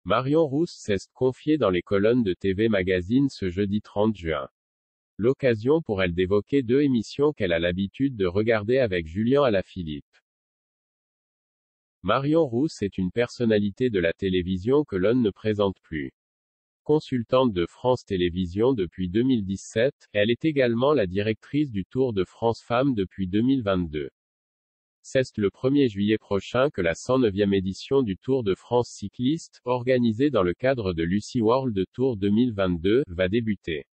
Marion Rousse s'est confiée dans les colonnes de TV Magazine ce jeudi 30 juin. L'occasion pour elle d'évoquer deux émissions qu'elle a l'habitude de regarder avec Julien Alaphilippe. Marion Rousse est une personnalité de la télévision que l'on ne présente plus. Consultante de France Télévisions depuis 2017, elle est également la directrice du Tour de France Femmes depuis 2022. C'est le 1er juillet prochain que la 109e édition du Tour de France cycliste, organisée dans le cadre de l'UCI World Tour 2022, va débuter.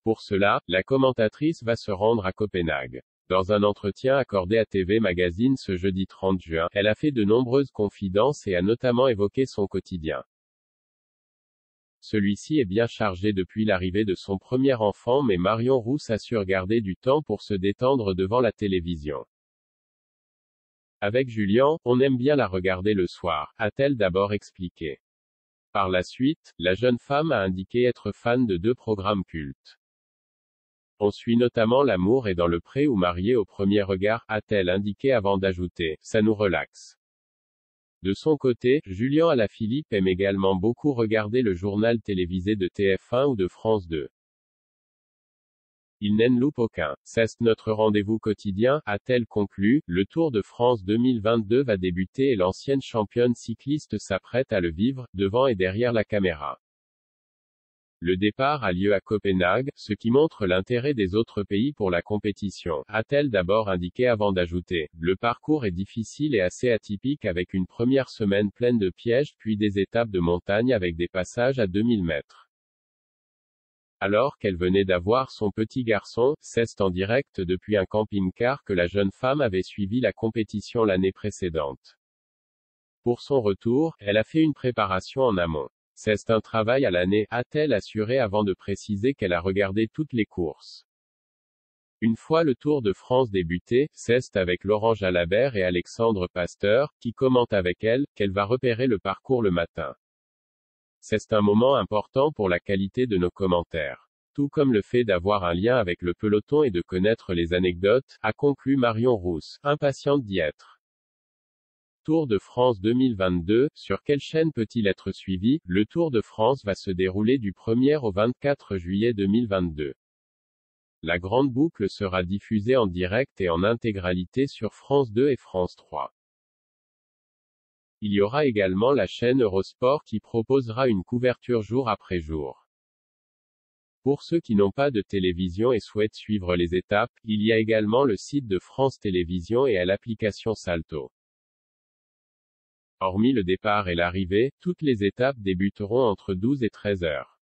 Pour cela, la commentatrice va se rendre à Copenhague. Dans un entretien accordé à TV Magazine ce jeudi 30 juin, elle a fait de nombreuses confidences et a notamment évoqué son quotidien. Celui-ci est bien chargé depuis l'arrivée de son premier enfant, mais Marion Rousse assure garder du temps pour se détendre devant la télévision. Avec Julien, on aime bien la regarder le soir, a-t-elle d'abord expliqué. Par la suite, la jeune femme a indiqué être fan de deux programmes cultes. On suit notamment L'amour est dans le pré ou Marié au premier regard, a-t-elle indiqué avant d'ajouter, ça nous relaxe. De son côté, Julien Alaphilippe aime également beaucoup regarder le journal télévisé de TF1 ou de France 2. Il n'en loupe aucun. C'est notre rendez-vous quotidien, a-t-elle conclu. Le Tour de France 2022 va débuter et l'ancienne championne cycliste s'apprête à le vivre, devant et derrière la caméra. Le départ a lieu à Copenhague, ce qui montre l'intérêt des autres pays pour la compétition, a-t-elle d'abord indiqué avant d'ajouter. Le parcours est difficile et assez atypique avec une première semaine pleine de pièges, puis des étapes de montagne avec des passages à 2000 mètres. Alors qu'elle venait d'avoir son petit garçon, c'est en direct depuis un camping-car que la jeune femme avait suivi la compétition l'année précédente. Pour son retour, elle a fait une préparation en amont. C'est un travail à l'année, a-t-elle assuré avant de préciser qu'elle a regardé toutes les courses. Une fois le Tour de France débuté, c'est avec Laurent Jalabert et Alexandre Pasteur, qui commentent avec elle, qu'elle va repérer le parcours le matin. C'est un moment important pour la qualité de nos commentaires. Tout comme le fait d'avoir un lien avec le peloton et de connaître les anecdotes, a conclu Marion Rousse, impatiente d'y être. Tour de France 2022, sur quelle chaîne peut-il être suivi? Le Tour de France va se dérouler du 1er au 24 juillet 2022. La grande boucle sera diffusée en direct et en intégralité sur France 2 et France 3. Il y aura également la chaîne Eurosport qui proposera une couverture jour après jour. Pour ceux qui n'ont pas de télévision et souhaitent suivre les étapes, il y a également le site de France Télévisions et l'application Salto. Hormis le départ et l'arrivée, toutes les étapes débuteront entre 12 et 13 heures.